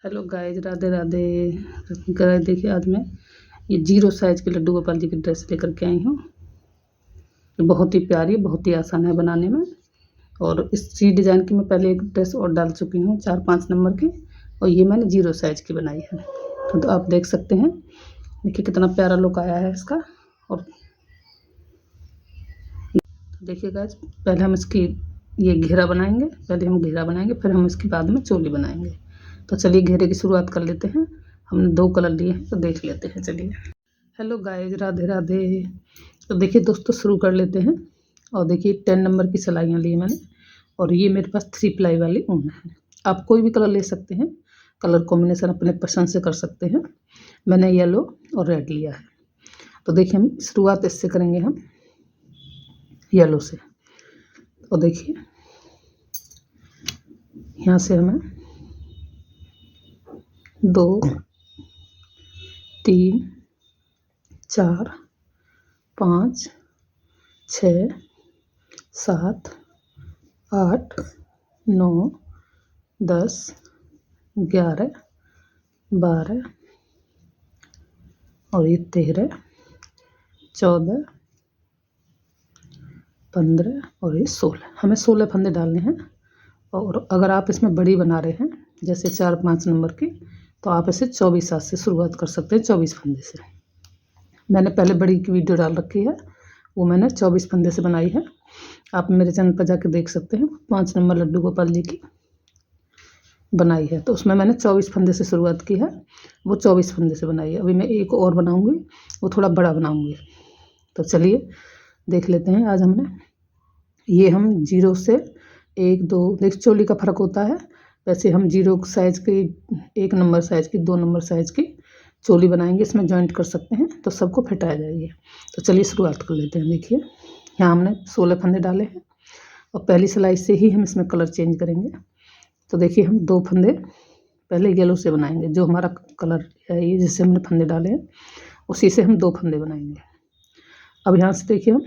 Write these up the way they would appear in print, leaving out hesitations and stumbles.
Hello guys, Radhe Radhe. Guys देखिए, आज मैं ये 0 साइज़ के लड्डू गोपाल जी की ड्रेस लेकर के आई हूँ। ये बहुत ही प्यारी, बहुत ही आसान है बनाने में। और इसी डिज़ाइन की मैं पहले एक ड्रेस और डाल चुकी हूँ 4-5 नंबर की, और ये मैंने 0 साइज़ की बनाई है। तो आप देख सकते हैं, देखिए कितना प्यारा लुक आया है इसका। और देखिए गाइज, पहले हम इसकी ये घेरा बनाएंगे, फिर हम इसके बाद में चोली बनाएंगे। तो चलिए घेरे की शुरुआत कर लेते हैं। हमने 2 कलर लिए हैं, तो देख लेते हैं। चलिए, हेलो गाइज, राधे राधे। तो देखिए दोस्तों, शुरू कर लेते हैं। और देखिए 10 नंबर की सिलाइयाँ ली मैंने, और ये मेरे पास 3 प्लाई वाली ऊन है। आप कोई भी कलर ले सकते हैं, कलर कॉम्बिनेशन अपने पसंद से कर सकते हैं। मैंने येलो और रेड लिया है। तो देखिए, हम शुरुआत इससे करेंगे, हम येलो से। और देखिए, यहाँ से हमें 2 3 4 5 6 7 8 9 10 11 12 और ये 13 14 15 और ये 16। हमें 16 फंदे डालने हैं। और अगर आप इसमें बड़ी बना रहे हैं, जैसे 4-5 नंबर की, तो आप इसे 24 हाथ से शुरुआत कर सकते हैं, 24 फंदे से। मैंने पहले बड़ी की वीडियो डाल रखी है, वो मैंने 24 फंदे से बनाई है। आप मेरे चैनल पर जाकर देख सकते हैं। 5 नंबर लड्डू गोपाल जी की बनाई है, तो उसमें मैंने 24 फंदे से शुरुआत की है, वो 24 फंदे से बनाई है। अभी मैं एक और बनाऊंगी, वो थोड़ा बड़ा बनाऊंगी। तो चलिए देख लेते हैं। आज हमने ये हम 0 से 1 2 देख, चोली का फ़र्क होता है, वैसे हम 0 साइज़ की, 1 नंबर साइज़ की, 2 नंबर साइज़ की चोली बनाएंगे। इसमें जॉइंट कर सकते हैं, तो सबको फिट आ जाएगी। तो चलिए शुरुआत कर लेते हैं। देखिए, यहाँ हमने 16 फंदे डाले हैं, और पहली सिलाई से ही हम इसमें कलर चेंज करेंगे। तो देखिए, हम 2 फंदे पहले येलो से बनाएंगे, जो हमारा कलर है ये, जिससे हमने फंदे डाले हैं, उसी से हम 2 फंदे बनाएंगे। अब यहाँ से देखिए, हम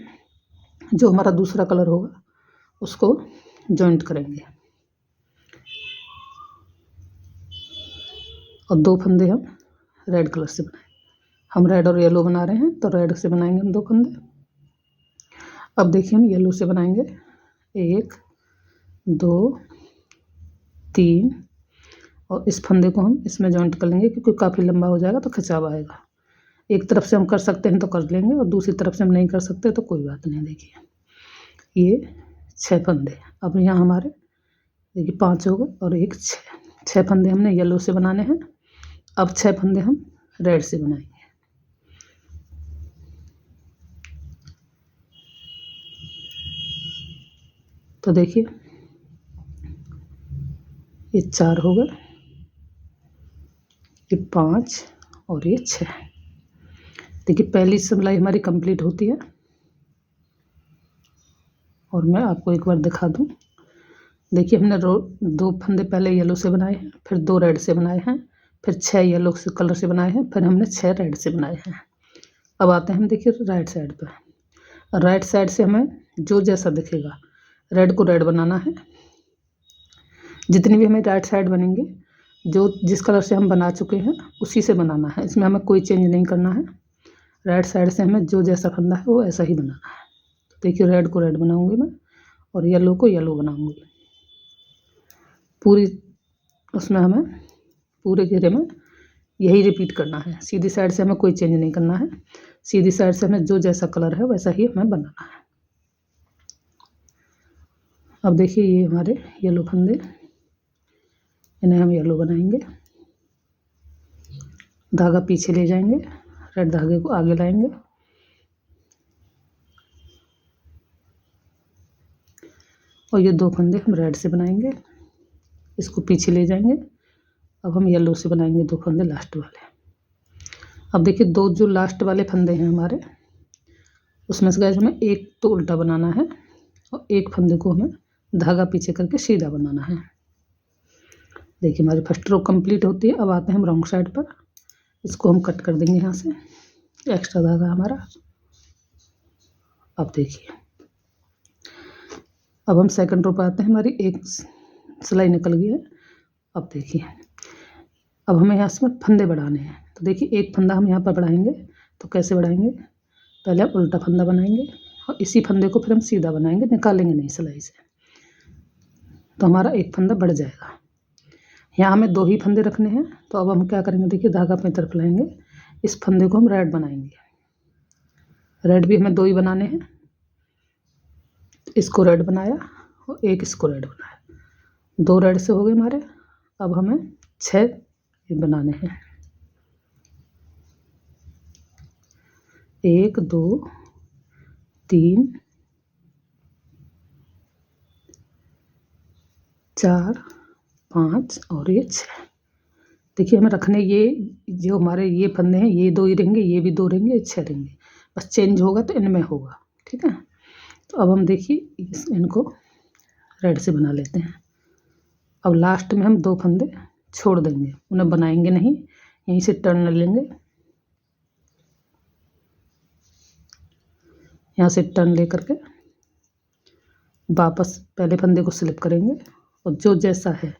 जो हमारा दूसरा कलर होगा उसको जॉइंट करेंगे, और 2 फंदे हम रेड कलर से बनाएंगे। हम रेड और येलो बना रहे हैं, तो रेड से बनाएंगे हम 2 फंदे। अब देखिए, हम येलो से बनाएंगे 1 2 3, और इस फंदे को हम इसमें जॉइंट कर लेंगे, क्योंकि काफ़ी लंबा हो जाएगा तो खिंचाव आएगा। एक तरफ से हम कर सकते हैं तो कर लेंगे, और दूसरी तरफ से हम नहीं कर सकते तो कोई बात नहीं। देखिए, ये 6 फंदे। अब यहाँ हमारे देखिए 5 हो गए और 1 6 फंदे हमने येलो से बनाने हैं। अब 6 फंदे हम रेड से बनाएंगे। तो देखिए, ये 4 हो गए, ये 5 और ये 6। देखिए, पहली सिलाई हमारी कंप्लीट होती है, और मैं आपको एक बार दिखा दूं। देखिए, हमने 2 फंदे पहले येलो से बनाए हैं, फिर 2 रेड से बनाए हैं, फिर 6 येलो से कलर से बनाए हैं, फिर हमने 6 रेड से बनाए हैं। अब आते हैं हम, देखिए, राइट साइड पर। राइट साइड से हमें जो जैसा दिखेगा, रेड को रेड बनाना है। जितनी भी हमें राइट साइड बनेंगे, जो जिस कलर से हम बना चुके हैं उसी से बनाना है, इसमें हमें कोई चेंज नहीं करना है। राइट साइड से हमें जो जैसा फंदा है वो ऐसा ही बनाना है। तो देखिए, रेड को रेड बनाऊंगी मैं, और येलो को येलो बनाऊंगी। पूरी उसमें हमें पूरे घेरे में यही रिपीट करना है। सीधी साइड से हमें कोई चेंज नहीं करना है। सीधी साइड से हमें जो जैसा कलर है वैसा ही हमें बनाना है। अब देखिए, ये हमारे येलो फंदे, इन्हें हम येलो बनाएंगे। धागा पीछे ले जाएंगे, रेड धागे को आगे लाएंगे, और ये 2 फंदे हम रेड से बनाएंगे, इसको पीछे ले जाएंगे। अब हम येलो से बनाएंगे 2 फंदे लास्ट वाले। अब देखिए, 2 जो लास्ट वाले फंदे हैं हमारे, उसमें से गाइस हमें एक तो उल्टा बनाना है, और एक फंदे को हमें धागा पीछे करके सीधा बनाना है। देखिए, हमारी फर्स्ट रो कंप्लीट होती है। अब आते हैं हम रॉन्ग साइड पर, इसको हम कट कर देंगे यहाँ से, एक्स्ट्रा धागा हमारा। अब देखिए, अब हम सेकंड रो पर आते हैं। हमारी एक सिलाई निकल गई है। अब देखिए, अब हमें यहाँ से फंदे बढ़ाने हैं। तो देखिए एक फंदा हम यहाँ पर बढ़ाएंगे। तो कैसे बढ़ाएंगे, पहले हम उल्टा फंदा बनाएंगे और इसी फंदे को फिर हम सीधा बनाएंगे, निकालेंगे नहीं सिलाई से, तो हमारा एक फंदा बढ़ जाएगा। यहाँ हमें 2 ही फंदे रखने हैं। तो अब हम क्या करेंगे, देखिए धागा अपनी तरफ लाएंगे, इस फंदे को हम रेड बनाएंगे। रेड भी हमें 2 ही बनाने हैं। इसको रेड बनाया और एक इसको रेड बनाया, 2 रेड से हो गए हमारे। अब हमें 6 बनाने हैं, 1 2 3 4 5 और ये 6। देखिए हमें रखने ये जो हमारे ये फंदे हैं ये 2 ही रहेंगे, ये भी 2 रहेंगे, ये 6 रहेंगे, बस चेंज होगा तो इनमें होगा। ठीक है, तो अब हम देखिए इनको रेड से बना लेते हैं। अब लास्ट में हम 2 फंदे छोड़ देंगे, उन्हें बनाएंगे नहीं, यहीं से टर्न लेंगे, यहाँ से टर्न ले करके वापस पहले फंदे को स्लिप करेंगे और जो जैसा है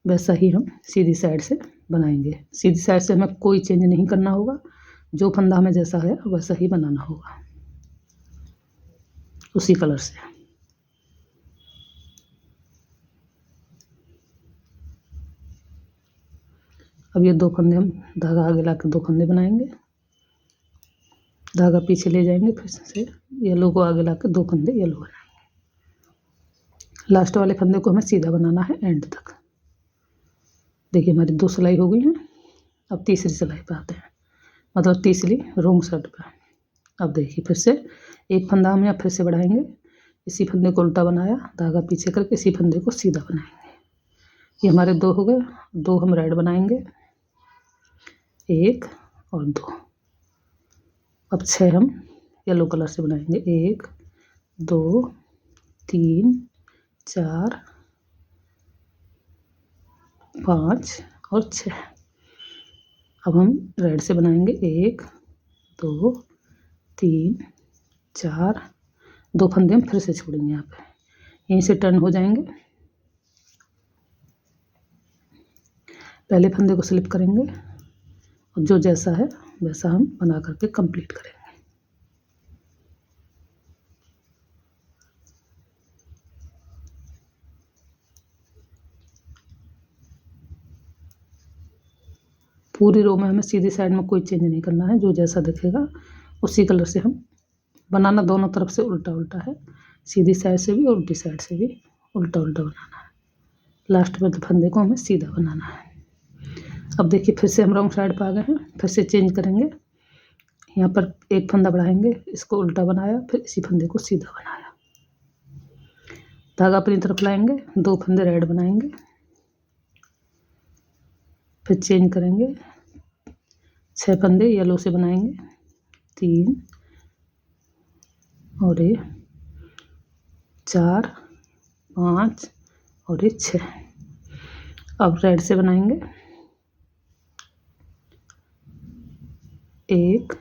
वैसा ही हम सीधी साइड से बनाएंगे। सीधी साइड से हमें कोई चेंज नहीं करना होगा, जो फंदा हमें जैसा है वैसा ही बनाना होगा उसी कलर से। अब ये 2 फंदे हम धागा आगे ला के 2 फंदे बनाएंगे, धागा पीछे ले जाएंगे, फिर से येलो को आगे ला के 2 फंदे येलो बनाएंगे। लास्ट वाले फंदे को हमें सीधा बनाना है एंड तक। देखिए हमारी 2 सिलाई हो गई हैं। अब तीसरी सिलाई पे आते हैं, मतलब तीसरी रोंग साइड पे। अब देखिए फिर से एक फंदा हम यहाँ फिर से बढ़ाएंगे, इसी फंदे को उल्टा बनाया, धागा पीछे करके इसी फंदे को सीधा बनाएंगे। ये हमारे 2 हो गए, 2 हम रेड बनाएंगे, 1 और 2। अब 6 हम येलो कलर से बनाएंगे, 1 2 3 4 5 और 6। अब हम रेड से बनाएंगे, 1 2 3 4, 2 फंदे हम फिर से छोड़ेंगे, यहाँ पे यहीं से टर्न हो जाएंगे, पहले फंदे को स्लिप करेंगे और जो जैसा है वैसा हम बना करके कंप्लीट करेंगे। पूरी रो में हमें सीधी साइड में कोई चेंज नहीं करना है, जो जैसा दिखेगा उसी कलर से हम बनाना। दोनों तरफ से उल्टा उल्टा है, सीधी साइड से भी और उल्टी साइड से भी उल्टा उल्टा बनाना है। लास्ट में तो फंदे को हमें सीधा बनाना है। अब देखिए फिर से हम रॉन्ग साइड पर आ गए हैं, फिर से चेंज करेंगे। यहाँ पर एक फंदा बढ़ाएंगे, इसको उल्टा बनाया, फिर इसी फंदे को सीधा बनाया, धागा अपनी तरफ लाएंगे, 2 फंदे रेड बनाएंगे, फिर चेंज करेंगे, 6 फंदे येलो से बनाएंगे, 3 और ये 4 5 और ये 6। अब रेड से बनाएंगे, 1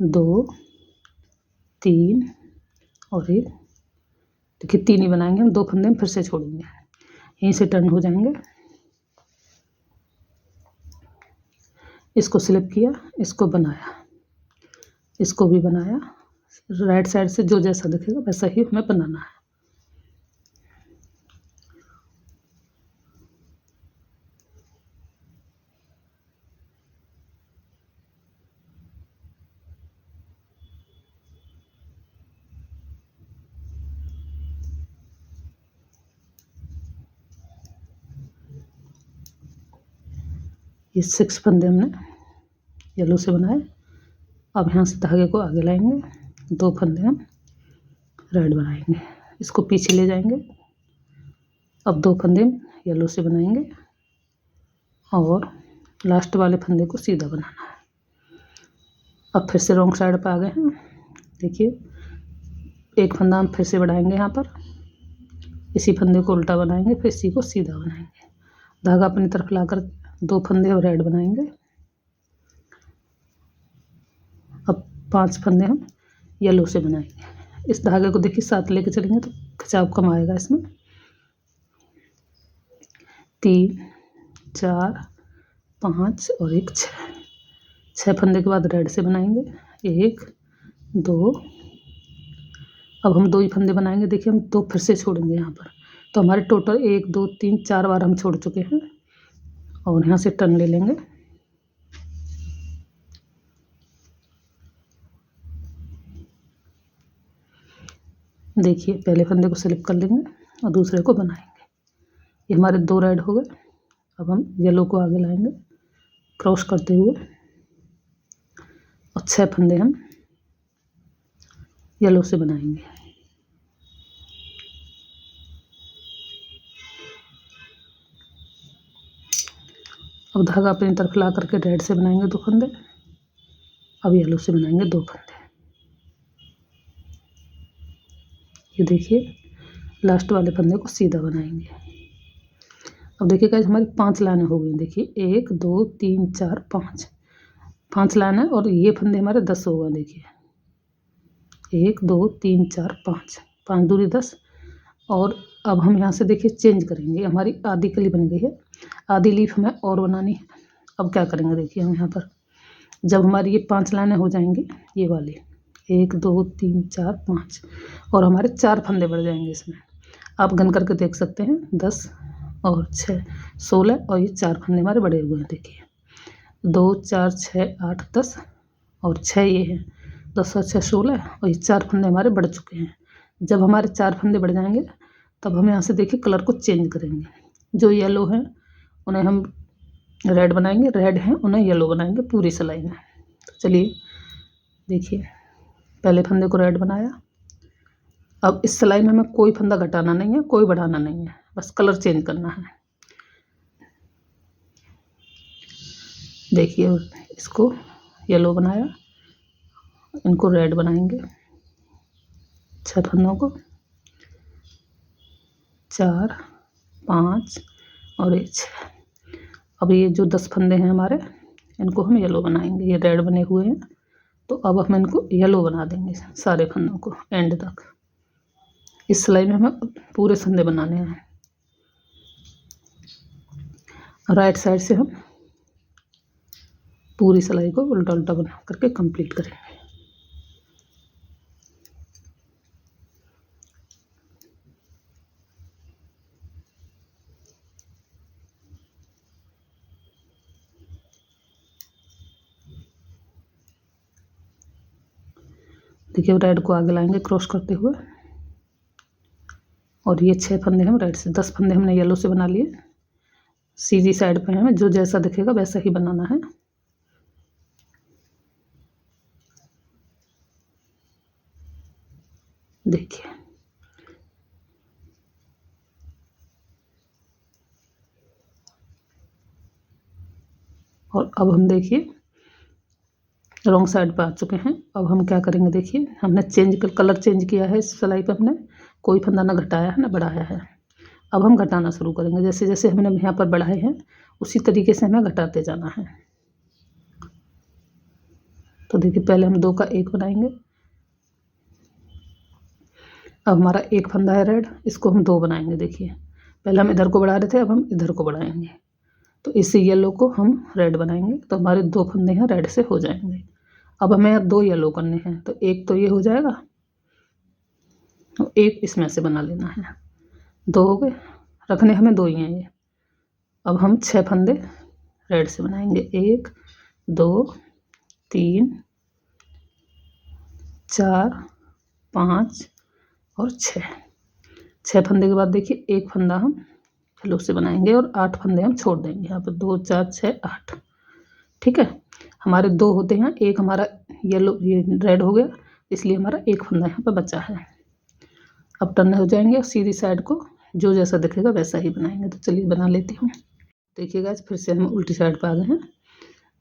2 3 और ये देखिए 3 ही बनाएंगे हम, 2 फंदे हम फिर से छोड़ेंगे, यहीं से टर्न हो जाएंगे, इसको स्लिप किया, इसको बनाया, इसको भी बनाया। राइट साइड से जो जैसा दिखेगा वैसा ही हमें बनाना है। ये 6 फंदे हमने येलो से बनाए। अब यहाँ से धागे को आगे लाएंगे, 2 फंदे हम रेड बनाएंगे, इसको पीछे ले जाएंगे। अब 2 फंदे येलो से बनाएंगे और लास्ट वाले फंदे को सीधा बनाना है। अब फिर से रॉन्ग साइड पर आ गए हैं। देखिए एक फंदा हम फिर से बढ़ाएंगे, यहाँ पर इसी फंदे को उल्टा बनाएंगे, फिर इसी को सीधा बनाएंगे, धागा अपनी तरफ लाकर 2 फंदे और रेड बनाएंगे। अब 5 फंदे हम येलो से बनाएंगे। इस धागे को देखिए साथ लेके चलेंगे तो खिंचाव कम आएगा इसमें। 3 4 5 और एक 6 फंदे के बाद रेड से बनाएंगे 1 2। अब हम 2 ही फंदे बनाएंगे। देखिए हम 2 फिर से छोड़ेंगे यहाँ पर, तो हमारे टोटल 1 2 3 4 बार हम छोड़ चुके हैं। और यहाँ से टर्न ले लेंगे। देखिए पहले फंदे को स्लिप कर लेंगे और दूसरे को बनाएंगे। ये हमारे 2 रेड हो गए। अब हम येलो को आगे लाएंगे क्रॉस करते हुए और 6 फंदे हम येलो से बनाएंगे। अब धागा अपनी तरफ ला करके रेड से बनाएंगे 2 फंदे। अब येलो से बनाएंगे 2 फंदे। ये देखिए लास्ट वाले फंदे को सीधा बनाएंगे। अब देखिए गाइस हमारी 5 लाइनें हो गई। देखिए 1 2 3 4 5 लाइन है और ये फंदे हमारे 10 हो गए। देखिए 1 2 3 4 5 5 दूनी 10। और अब हम यहाँ से देखिए चेंज करेंगे। हमारी आधी कली बन गई है, आधी लीफ हमें और बनानी है। अब क्या करेंगे देखिए हम यहाँ पर जब हमारी ये 5 लाइनें हो जाएंगी, ये वाली 1 2 3 4 5 और हमारे 4 फंदे बढ़ जाएंगे इसमें। आप गन करके देख सकते हैं 10 और 6 16 और ये 4 फंदे हमारे बड़े हुए हैं। देखिए 2 4 6 8 10 और 6 ये हैं 10 और 6 16 और ये 4 फंदे हमारे बढ़ चुके हैं। जब हमारे 4 फंदे बढ़ जाएंगे तब हम यहाँ से देखिए कलर को चेंज करेंगे। जो येलो हैं उन्हें हम रेड बनाएंगे, रेड हैं उन्हें येलो बनाएंगे पूरी सिलाई में। तो चलिए देखिए पहले फंदे को रेड बनाया। अब इस सिलाई में हमें कोई फंदा घटाना नहीं है, कोई बढ़ाना नहीं है, बस कलर चेंज करना है। देखिए इसको येलो बनाया, इनको रेड बनाएंगे 6 फंदों को 4 5 और ये 6। अब ये जो 10 फंदे हैं हमारे इनको हम येलो बनाएंगे। ये रेड बने हुए हैं तो अब हम इनको येलो बना देंगे सारे फंदों को एंड तक। इस सिलाई में हमें पूरे फंदे बनाने हैं। राइट साइड से हम पूरी सिलाई को उल्टा उल्टा बना करके कंप्लीट करेंगे। देखिए रेड को आगे लाएंगे क्रॉस करते हुए और ये 6 फंदे हम रेड से, 10 फंदे हमने येलो से बना लिए। सीधी साइड पे हमें जो जैसा दिखेगा वैसा ही बनाना है। देखिए और अब हम देखिए रॉन्ग साइड पे आ चुके हैं। अब हम क्या करेंगे देखिए हमने कलर चेंज किया है। इस सिलाई पे हमने कोई फंदा ना घटाया है ना बढ़ाया है। अब हम घटाना शुरू करेंगे। जैसे जैसे हमने यहाँ पर बढ़ाए हैं उसी तरीके से हमें घटाते जाना है। तो देखिए पहले हम 2 का 1 बनाएंगे। अब हमारा एक फंदा है रेड, इसको हम 2 बनाएंगे। देखिए पहले हम इधर को बढ़ा रहे थे, अब हम इधर को बढ़ाएंगे। तो इसी येलो को हम रेड बनाएंगे तो हमारे 2 फंदे हैं रेड से हो जाएंगे। अब हमें यहाँ 2 येलो करने हैं तो एक तो ये हो जाएगा तो एक इसमें से बना लेना है। 2 हो गए, रखने हमें 2 ही हैं ये। अब हम 6 फंदे रेड से बनाएंगे 1 2 3 4 5 और 6 फंदे के बाद देखिए एक फंदा हम येलो से बनाएंगे और 8 फंदे हम छोड़ देंगे यहाँ पर 2 4 6 8। ठीक है, हमारे 2 होते हैं, एक हमारा येलो ये रेड हो गया इसलिए हमारा एक फंदा यहाँ पर बचा है। अब टर्न हो जाएंगे और सीधी साइड को जो जैसा दिखेगा वैसा ही बनाएंगे। तो चलिए बना लेती हूँ। देखिए गाइस फिर से हम उल्टी साइड पर आ गए हैं।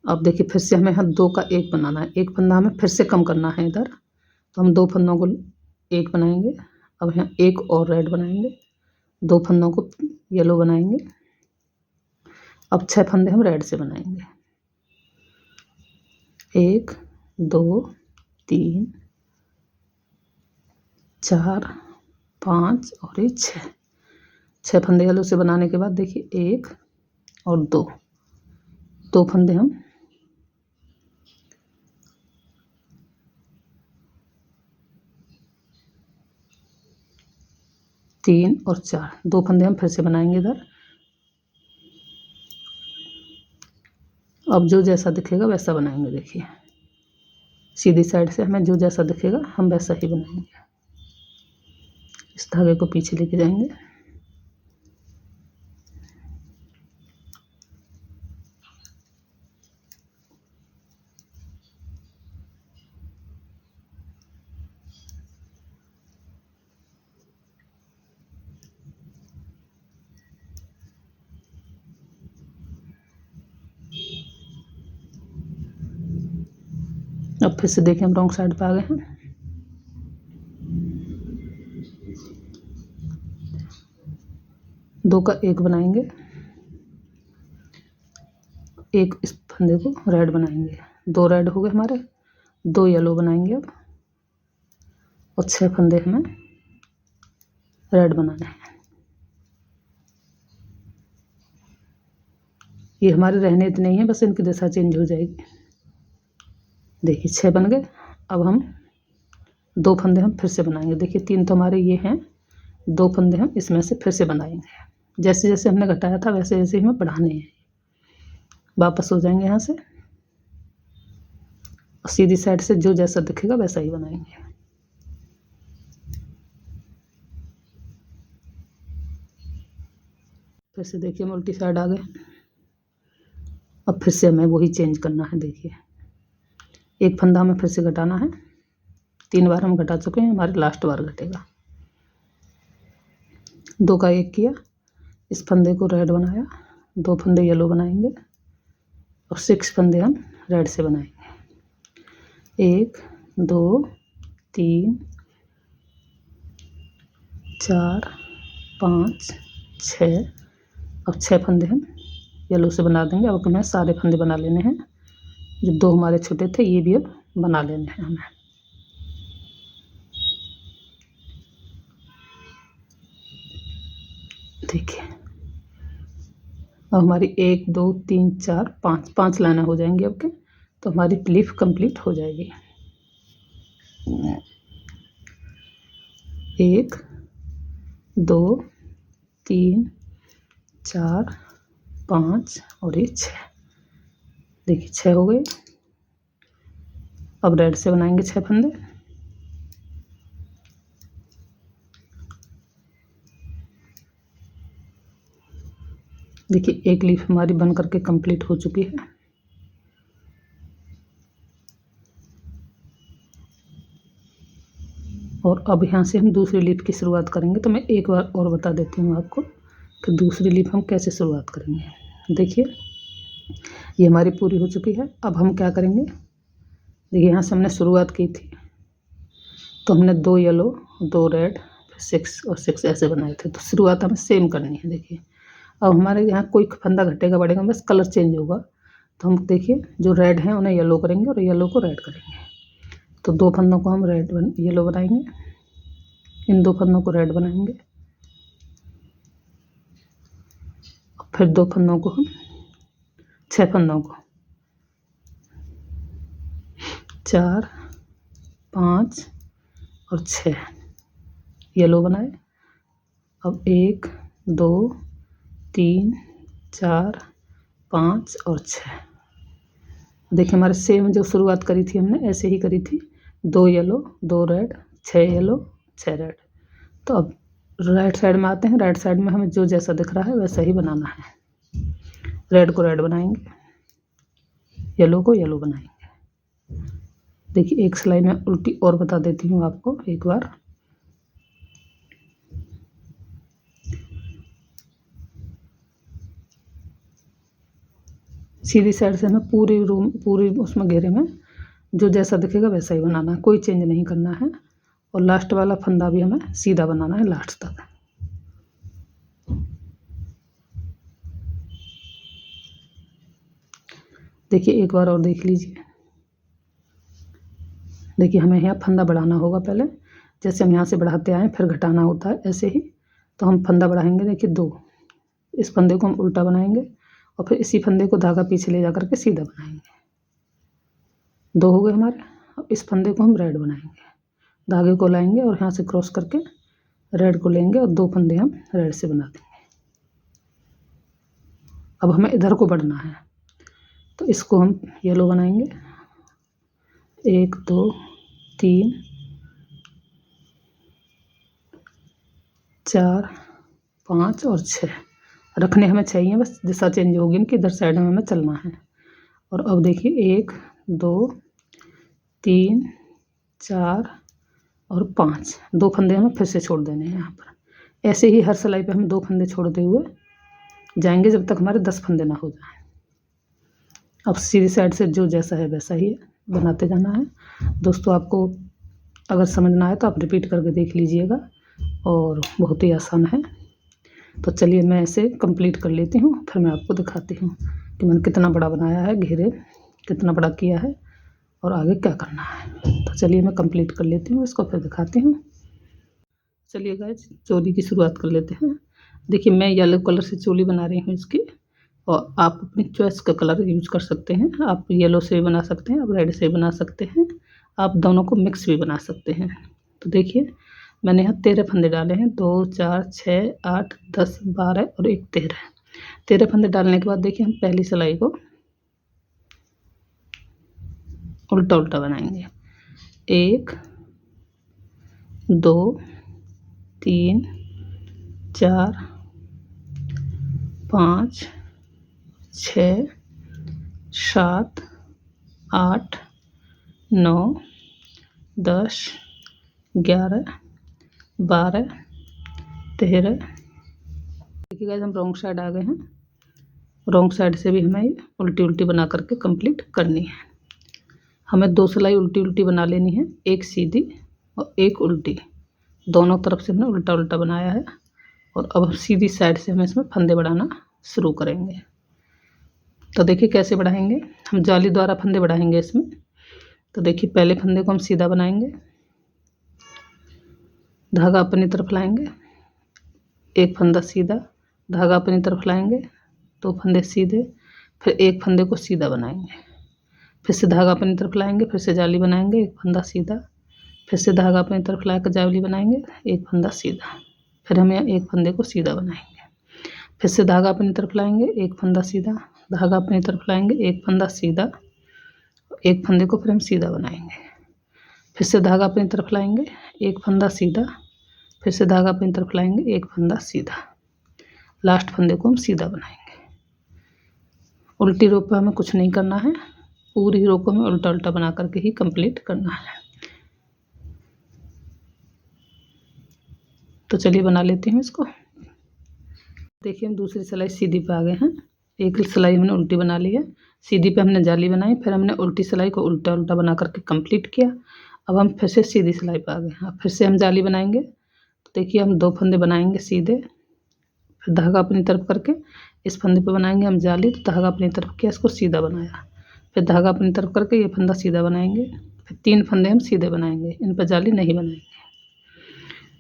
अब देखिए फिर से हमें यहाँ 2 का 1 बनाना है। एक फंदा हमें फिर से कम करना है इधर, तो हम 2 फंदों को 1 बनाएंगे। अब यहाँ 1 और रेड बनाएंगे, 2 फंदों को येलो बनाएंगे। अब 6 फंदे हम रेड से बनाएंगे 1 2 3 4 5 और ये 6 फंदे येलो से बनाने के बाद देखिए 1 और 2 2 फंदे हम तीन और 4, 2 फंदे हम फिर से बनाएंगे इधर। अब जो जैसा दिखेगा वैसा बनाएंगे। देखिए सीधी साइड से हमें जो जैसा दिखेगा हम वैसा ही बनाएंगे। इस धागे को पीछे लेके जाएंगे। अब फिर से देखिए हम रॉन्ग साइड पे आ गए हैं। दो का एक बनाएंगे, एक इस फंदे को रेड बनाएंगे। 2 रेड हो गए हमारे, 2 येलो बनाएंगे अब, और 6 फंदे हमें रेड बनाने हैं। ये हमारे रहने इतने ही हैं, बस इनकी दिशा चेंज हो जाएगी। देखिए 6 बन गए। अब हम 2 फंदे हम फिर से बनाएंगे। देखिए 3 तो हमारे ये हैं, 2 फंदे हम इसमें से फिर से बनाएंगे। जैसे जैसे हमने घटाया था वैसे वैसे ही हमें बढ़ाने हैं। वापस हो जाएंगे यहाँ से, और सीधी साइड से जो जैसा दिखेगा वैसा ही बनाएंगे। फिर से देखिए हम उल्टी साइड आ गए। अब फिर से हमें वही चेंज करना है। देखिए एक फंदा हमें फिर से घटाना है। 3 बार हम घटा चुके हैं, हमारे लास्ट बार घटेगा। 2 का 1 किया, इस फंदे को रेड बनाया, 2 फंदे येलो बनाएंगे, और 6 फंदे हम रेड से बनाएंगे। 1 2 3 4 5 6, अब 6 फंदे हम येलो से बना देंगे। अब हमें सारे फंदे बना लेने हैं। जो 2 हमारे छोटे थे ये भी अब बना लेने हैं हमें। देखिए अब हमारी 1 2 3 4 5 लाइनें हो जाएंगी अब के, तो हमारी लीफ कंप्लीट हो जाएगी। 1 2 3 4 5 और ये 6। देखिए 6 हो गए। अब रेड से बनाएंगे 6 फंदे। देखिए एक लीफ हमारी बन करके कंप्लीट हो चुकी है। और अब यहाँ से हम दूसरी लीफ की शुरुआत करेंगे। तो मैं एक बार और बता देती हूँ आपको कि दूसरी लीफ हम कैसे शुरुआत करेंगे। देखिए ये हमारी पूरी हो चुकी है। अब हम क्या करेंगे, देखिए यहाँ से हमने शुरुआत की थी तो हमने 2 येलो 2 रेड 6 और 6 ऐसे बनाए थे। तो शुरुआत हमें सेम करनी है। देखिए अब हमारे यहाँ कोई फंदा घटेगा बढ़ेगा, बस कलर चेंज होगा। तो हम देखिए जो रेड हैं उन्हें येलो करेंगे और येलो को रेड करेंगे। तो 2 फंदों को हम येलो बनाएंगे, इन 2 फंदों को रेड बनाएंगे, और फिर 2 फंदों को हम 6 फंदों को 4 5 और 6 येलो बनाए। अब 1 2 3 4 5 और 6। देखिए हमारे सेम जो शुरुआत करी थी हमने ऐसे ही करी थी। 2 येलो 2 रेड 6 येलो 6 रेड। तो अब राइट साइड में आते हैं। राइट साइड में हमें जो जैसा दिख रहा है वैसा ही बनाना है। रेड को रेड बनाएंगे, येलो को येलो बनाएंगे। देखिए एक सिलाई में उल्टी और बता देती हूँ आपको एक बार। सीधी साइड से हमें पूरी उसमें घेरे में जो जैसा दिखेगा वैसा ही बनाना है, कोई चेंज नहीं करना है। और लास्ट वाला फंदा भी हमें सीधा बनाना है लास्ट तक। देखिए एक बार और देख लीजिए। देखिए हमें यहाँ फंदा बढ़ाना होगा पहले, जैसे हम यहाँ से बढ़ाते आए फिर घटाना होता है ऐसे ही। तो हम फंदा बढ़ाएंगे। देखिए 2, इस फंदे को हम उल्टा बनाएंगे और फिर इसी फंदे को धागा पीछे ले जा करके सीधा बनाएंगे। 2 हो गए हमारे। अब इस फंदे को हम रेड बनाएंगे, धागे को लाएंगे और यहाँ से क्रॉस करके रेड को लेंगे और 2 फंदे हम रेड से बना देंगे। अब हमें इधर को बढ़ना है, तो इसको हम येलो बनाएंगे। 1 2 3 4 5 और 6 रखने हमें चाहिए, बस दिशा चेंज होगी इनकी, इधर साइड में हमें चलना है। और अब देखिए 1 2 3 4 और 5, 2 फंदे हमें फिर से छोड़ देने हैं यहाँ पर। ऐसे ही हर सिलाई पे हम 2 फंदे छोड़ते हुए जाएंगे जब तक हमारे 10 फंदे ना हो जाएं। अब सीधी साइड से जो जैसा है वैसा ही बनाते जाना है। दोस्तों, आपको अगर समझ ना आए तो आप रिपीट करके देख लीजिएगा, और बहुत ही आसान है। तो चलिए मैं इसे कंप्लीट कर लेती हूँ, फिर मैं आपको दिखाती हूँ कि मैंने कितना बड़ा बनाया है, घेरे कितना बड़ा किया है और आगे क्या करना है। तो चलिए मैं कंप्लीट कर लेती हूँ इसको, फिर दिखाती हूँ। चलिए गाइस, चोली की शुरुआत कर लेते हैं। देखिए मैं येलो कलर से चोली बना रही हूँ इसकी, और आप अपनी चॉइस का कलर यूज कर सकते हैं। आप येलो से भी बना सकते हैं, आप रेड से भी बना सकते हैं, आप दोनों को मिक्स भी बना सकते हैं। तो देखिए मैंने यहाँ 13 फंदे डाले हैं, 2 4 6 8 10 12 और 1 13 फंदे डालने के बाद देखिए हम पहली सिलाई को उल्टा उल्टा बनाएंगे। 1 2 3 4 5 6 7 8 9 10 11 12 13। देखिए गाइस हम रॉन्ग साइड आ गए हैं, रॉन्ग साइड से भी हमें उल्टी उल्टी बना करके कंप्लीट करनी है। हमें 2 सिलाई उल्टी उल्टी बना लेनी है, एक सीधी और एक उल्टी, दोनों तरफ से हमने उल्टा उल्टा बनाया है। और अब सीधी साइड से हम इसमें फंदे बढ़ाना शुरू करेंगे। तो देखिए कैसे बढ़ाएंगे, हम जाली द्वारा फंदे बढ़ाएंगे इसमें। तो देखिए पहले फंदे को हम सीधा बनाएंगे, धागा अपनी तरफ लाएंगे, एक फंदा सीधा, धागा अपनी तरफ लाएंगे, 2 फंदे सीधे, फिर एक फंदे को सीधा बनाएंगे, फिर से धागा अपनी तरफ लाएंगे, फिर से जाली बनाएंगे, एक फंदा सीधा, फिर से धागा अपनी तरफ लाकर जाली बनाएंगे, एक फंदा सीधा, फिर हम यहाँ एक फंदे को सीधा बनाएंगे, फिर से धागा अपनी तरफ लाएंगे, एक फंदा सीधा, धागा अपनी तरफ लाएंगे, एक फंदा सीधा, एक फंदे को फिर हम सीधा बनाएंगे, फिर से धागा अपनी तरफ लाएंगे, एक फंदा सीधा, फिर से धागा अपनी तरफ लाएंगे, एक फंदा सीधा, लास्ट फंदे को हम सीधा बनाएंगे। उल्टी रो पर हमें कुछ नहीं करना है, पूरी रो को हमें उल्टा उल्टा बना करके ही कंप्लीट करना है। तो चलिए बना लेती हूँ इसको। देखिए हम दूसरी सिलाई सीधी पे आ गए हैं, एक सिलाई हमने उल्टी बना ली है, सीधी पे हमने जाली बनाई, फिर हमने उल्टी सिलाई को उल्टा उल्टा बना करके कंप्लीट किया। अब हम फिर से सीधी सिलाई पे आ गए हैं, फिर से हम जाली बनाएंगे। तो देखिए हम 2 फंदे बनाएंगे सीधे, फिर धागा अपनी तरफ करके इस फंदे पे बनाएंगे हम जाली, तो धागा अपनी तरफ किया, इसको सीधा बनाया, फिर धागा अपनी तरफ करके ये फंदा सीधा बनाएंगे, फिर 3 फंदे हम सीधे बनाएंगे, इन पर जाली नहीं बनाएंगे।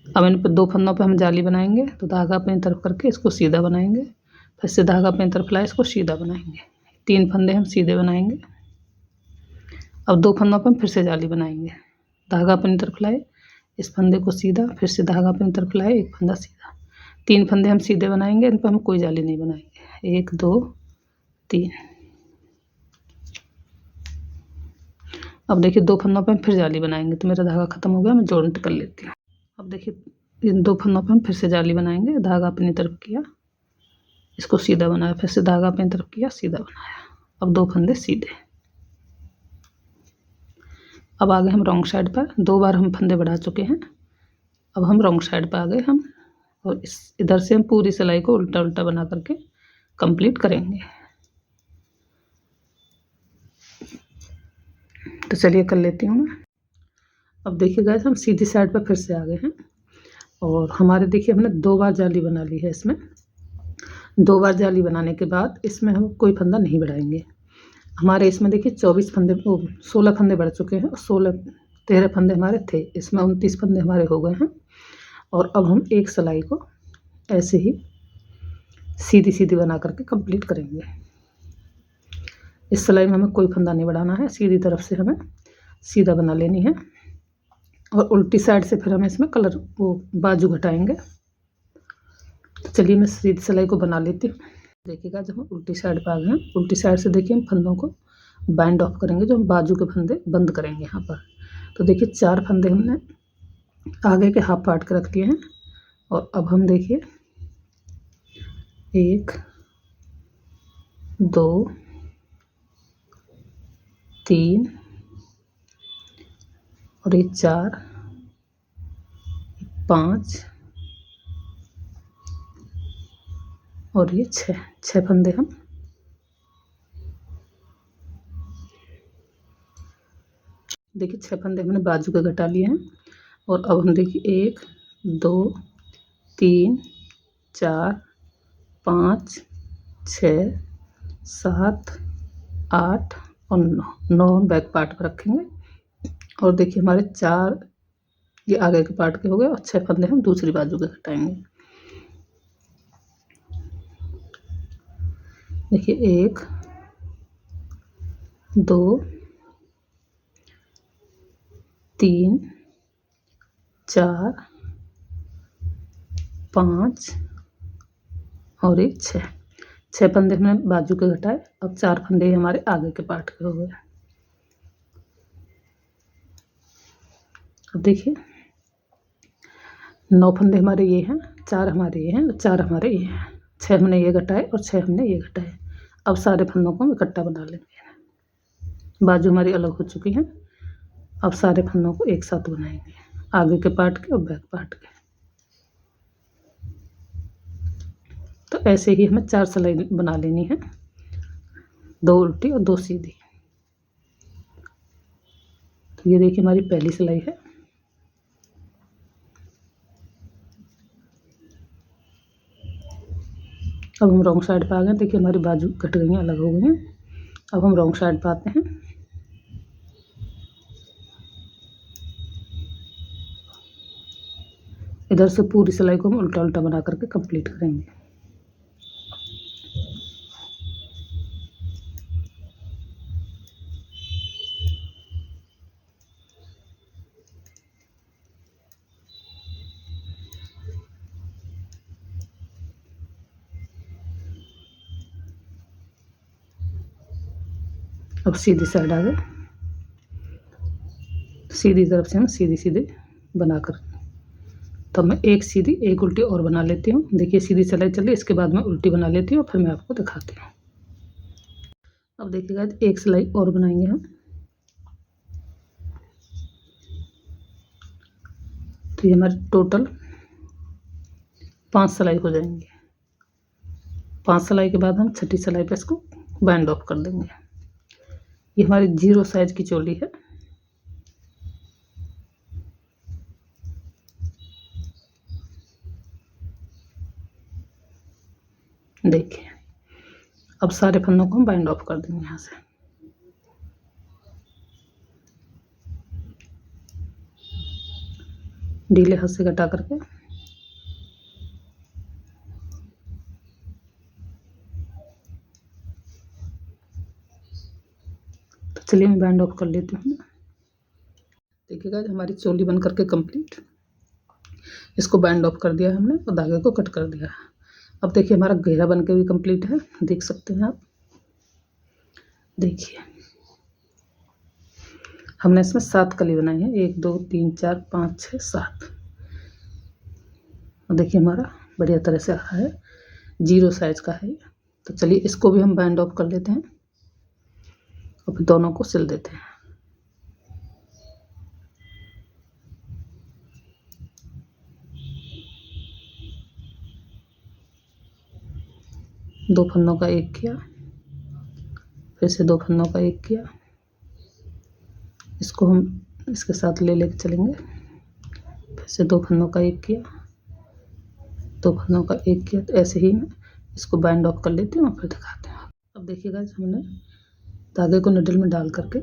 अब इन पर 2 फंदों पे हम जाली बनाएंगे, तो धागा अपनी तरफ करके इसको सीधा बनाएंगे, फिर से धागा अपनी तरफ लाए, इसको सीधा बनाएंगे, 3 फंदे हम सीधे बनाएंगे। अब 2 फंदों पे हम फिर से जाली बनाएंगे, धागा अपनी तरफ लाए, इस फंदे को सीधा, फिर से धागा अपनी तरफ लाए, एक फंदा सीधा, 3 फंदे हम सीधे बनाएंगे, इन पर हम कोई जाली नहीं बनाएंगे। 1 2 3। अब देखिए 2 फंदों पे हम फिर जाली बनाएंगे, तो मेरा धागा खत्म हो गया, मैं जॉइंट कर लेती हूँ। अब देखिए इन 2 फंदों पे हम फिर से जाली बनाएंगे, धागा अपनी तरफ किया, इसको सीधा बनाया, फिर से धागा अपनी तरफ किया, सीधा बनाया, अब 2 फंदे सीधे। अब आ गए हम रॉन्ग साइड पर, 2 बार हम फंदे बढ़ा चुके हैं, अब हम रॉन्ग साइड पर आ गए हम, और इस इधर से हम पूरी सिलाई को उल्टा उल्टा बना करके कंप्लीट करेंगे। तो चलिए कर लेती हूँ मैं। अब देखिए गाइस हम सीधी साइड पर फिर से आ गए हैं, और हमारे देखिए हमने 2 बार जाली बना ली है। इसमें 2 बार जाली बनाने के बाद इसमें हम कोई फंदा नहीं बढ़ाएंगे। हमारे इसमें देखिए 24 फंदे 16 फंदे बढ़ चुके हैं, और 13 फंदे हमारे थे, इसमें 29 फंदे हमारे हो गए हैं। और अब हम एक सिलाई को ऐसे ही सीधी सीधी बना करके कंप्लीट करेंगे। इस सिलाई में हमें कोई फंदा नहीं बढ़ाना है, सीधी तरफ से हमें सीधा बना लेनी है और उल्टी साइड से फिर हमें इसमें कलर वो बाजू घटाएंगे। तो चलिए मैं सीधी सिलाई को बना लेती हूँ। देखिएगा जब हम उल्टी साइड पर आ गए हैं, उल्टी साइड से देखिए हम फंदों को बैंड ऑफ करेंगे, जो हम बाजू के फंदे बंद करेंगे यहाँ पर। तो देखिए 4 फंदे हमने आगे के हाफ पार्ट के रख लिए हैं और अब हम देखिए 1 2 3 और ये 4 5 और ये 6 फंदे हम देखिए 6 फंदे हमने बाजू के घटा लिए हैं और अब हम देखिए 1 2 3 4 5 6 7 8 और 9 हम बैक पार्ट पर रखेंगे। और देखिए हमारे 4 ये आगे के पार्ट के हो गए और 6 फंदे हम दूसरी बाजू के घटाएंगे। देखिए 1 2 3 4 5 और ये 6 फंदे हमने बाजू के घटाए। अब 4 फंदे हमारे आगे के पार्ट के हो गए। अब देखिए 9 फंदे हमारे ये हैं, 4 हमारे ये हैं, 4 हमारे ये हैं, 6 हमने ये घटाए और 6 हमने ये घटाए। अब सारे फंदों को हम इकट्ठा बना लेंगे। बाजू हमारी अलग हो चुकी हैं, अब सारे फंदों को एक साथ बनाएंगे, आगे के पार्ट के और बैक पार्ट के। तो ऐसे ही हमें 4 सिलाई बना लेनी है, 2 उल्टी और 2 सीधी। तो ये देखिए हमारी पहली सिलाई है। अब हम रॉन्ग साइड पे आ गए। देखिए हमारी बाजू कट गई हैं, अलग हो गई हैं। अब हम रॉन्ग साइड पे आते हैं। इधर से पूरी सिलाई को हम उल्टा उल्टा बना करके कंप्लीट करेंगे। अब सीधी साइड आ गए, सीधी तरफ से हम सीधी सीधी बनाकर, तो मैं एक सीधी एक उल्टी और बना लेती हूँ। देखिए सीधी सिलाई चल रही है, इसके बाद मैं उल्टी बना लेती हूँ, फिर मैं आपको दिखाती हूँ। अब देखिएगा एक सिलाई और बनाएंगे हम। तो ये हमारे टोटल 5 सिलाई हो जाएंगी। 5 सिलाई के बाद हम छठी सिलाई पे इसको बैंड ऑफ कर देंगे। ये हमारी 0 साइज की चोली है। देखिए अब सारे फंदों को हम बाइंड ऑफ कर देंगे यहाँ से। ढीले हाथ से कटा करके तो चलिए मैं बैंड ऑफ कर लेती हूँ। देखिएगा हमारी चोली बन करके कंप्लीट, इसको बैंड ऑफ कर दिया हमने और धागे को कट कर दिया। अब देखिए हमारा घेरा बन के भी कंप्लीट है, देख सकते हैं आप। देखिए हमने इसमें 7 कली बनाई है, 1 2 3 4 5 6 7। और देखिए हमारा बढ़िया तरह से आ रहा है, 0 साइज का है। तो चलिए इसको भी हम बैंड ऑफ कर लेते हैं और फिर दोनों को सिल देते हैं। दो फंदों का एक किया, फिर से 2 फंदों का एक किया, इसको हम इसके साथ ले लेके चलेंगे। फिर से 2 फंदों का एक किया, 2 फंदों का एक किया। तो ऐसे ही मैं इसको बाइंड ऑफ कर लेती हूँ और फिर दिखाते हैं। अब देखिएगा हमने धागे को निडल में डाल करके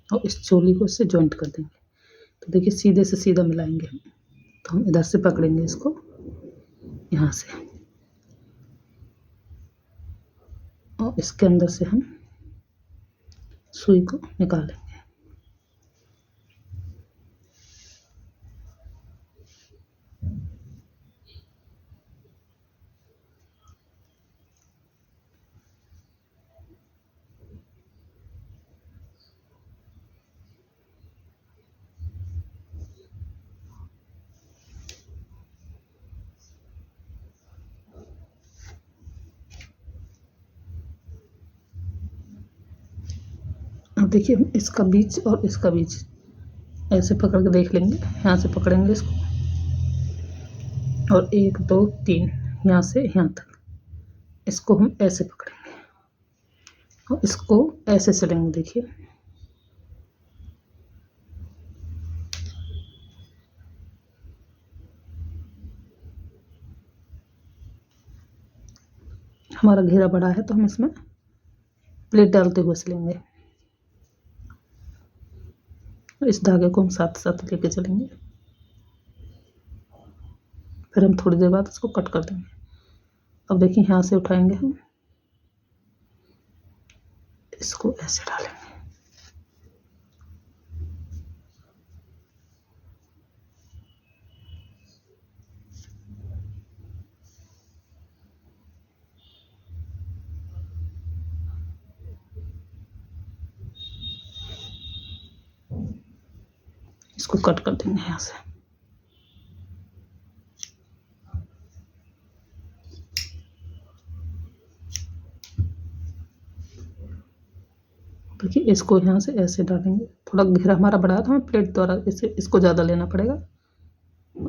और इस चोली को इससे जॉइंट कर देंगे। तो देखिए सीधे से सीधा मिलाएंगे हम। तो हम इधर से पकड़ेंगे इसको यहाँ से और इसके अंदर से हम सुई को निकालेंगे। अब देखिए इसका बीच और इसका बीच ऐसे पकड़ के देख लेंगे, यहाँ से पकड़ेंगे इसको और 1 2 3 यहाँ से यहाँ तक इसको हम ऐसे पकड़ेंगे और इसको ऐसे चलेंगे। देखिए हमारा घेरा बड़ा है तो हम इसमें प्लेट डालते हुए सिलेंगे। इस धागे को हम साथ साथ लेके चलेंगे, फिर हम थोड़ी देर बाद इसको कट कर देंगे। अब देखिए यहाँ से उठाएंगे हम, इसको ऐसे डालेंगे। इसको कट कर देंगे यहाँ से। देखिए इसको यहाँ से ऐसे डालेंगे। थोड़ा घेरा हमारा बड़ा है तो हमें प्लेट द्वारा इसको ज़्यादा लेना पड़ेगा,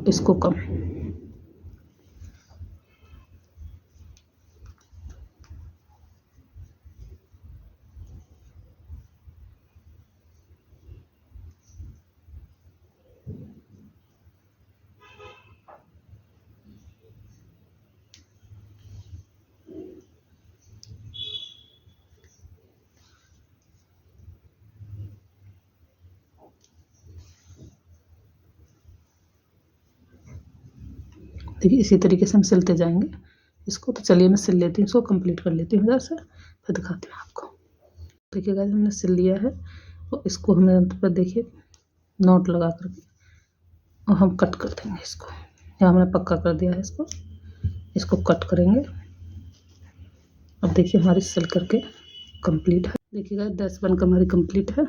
इसको कम। देखिए इसी तरीके से हम सिलते जाएंगे इसको। तो चलिए मैं सिल लेती हूँ, इसको कंप्लीट कर लेती हूँ इधर से, फिर दिखाती हूँ आपको। देखिए गाइस हमने सिल लिया है और इसको हमें अंत पर देखिए नॉट लगा करके और हम कट कर देंगे इसको। यहाँ हमने पक्का कर दिया है इसको कट करेंगे। अब देखिए हमारी सिल करके कंप्लीट है। देखिए गाइस ड्रेस बनकर हमारी कंप्लीट है।